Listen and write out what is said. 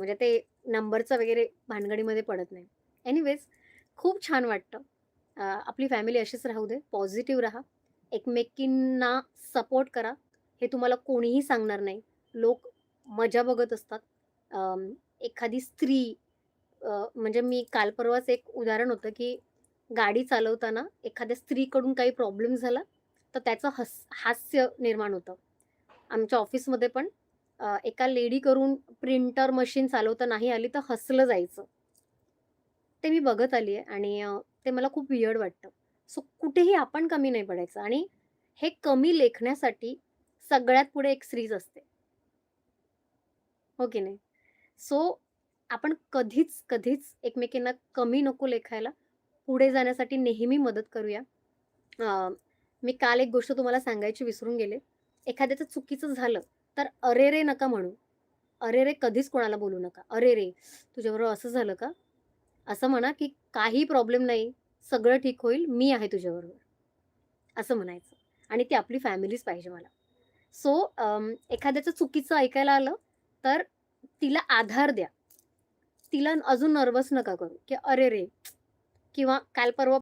म्हणजे ते नंबरचं वगैरे भानगडीमध्ये पडत नाही. एनिवेज खूप छान वाटतं. आपली फॅमिली अशीच राहू दे, पॉझिटिव्ह राहा, एकमेकींना सपोर्ट करा. हे तुम्हाला कोणीही सांगणार नाही. लोक मजा बघत असतात. एखादी स्त्री म्हणजे मी काल परवाच एक उदाहरण होतं, की गाडी चालवताना एखाद्या स्त्रीकडून काही प्रॉब्लेम झाला, तर त्याचं हास्य निर्माण होतं. आमच्या ऑफिसमध्ये पण एका लेडीकडून प्रिंटर मशीन चालवता नाही आली, तर हसलं जायचं. ते मी बघत आली आहे आणि ते मला खूप वियर्ड वाटतं. सो कुठेही आपण कमी नाही पडायचं आणि हे कमी लेखण्यासाठी सगळ्यात पुढे एक स्त्रीच असते. हो की नाही? सो आपण कधीच एकमेकींना कमी नको लेखायला. पुढे जाण्यासाठी नेहमी मदत करूया. मी काल एक गोष्ट तुम्हाला सांगायची विसरून गेले. एखाद्याचं चुकीचं झालं, तर "अरेरे" नका म्हणू. "अरेरे" कधीच कोणाला बोलू नका. "अरेरे, तुझ्याबरोबर असं झालं का?" असं म्हणा, की "काही प्रॉब्लेम नाही. सगळं ठीक होईल. मी आहे तुझ्याबरोबर." असं म्हणायचं आणि ती आपली फॅमिलीच पाहिजे मला. सो एखाद्याचं चुकीचं ऐकायला आलं, तर तिला आधार द्या. तिला अजून नर्व्हस नका करू, की "अरेरे!" किंवा काल परवा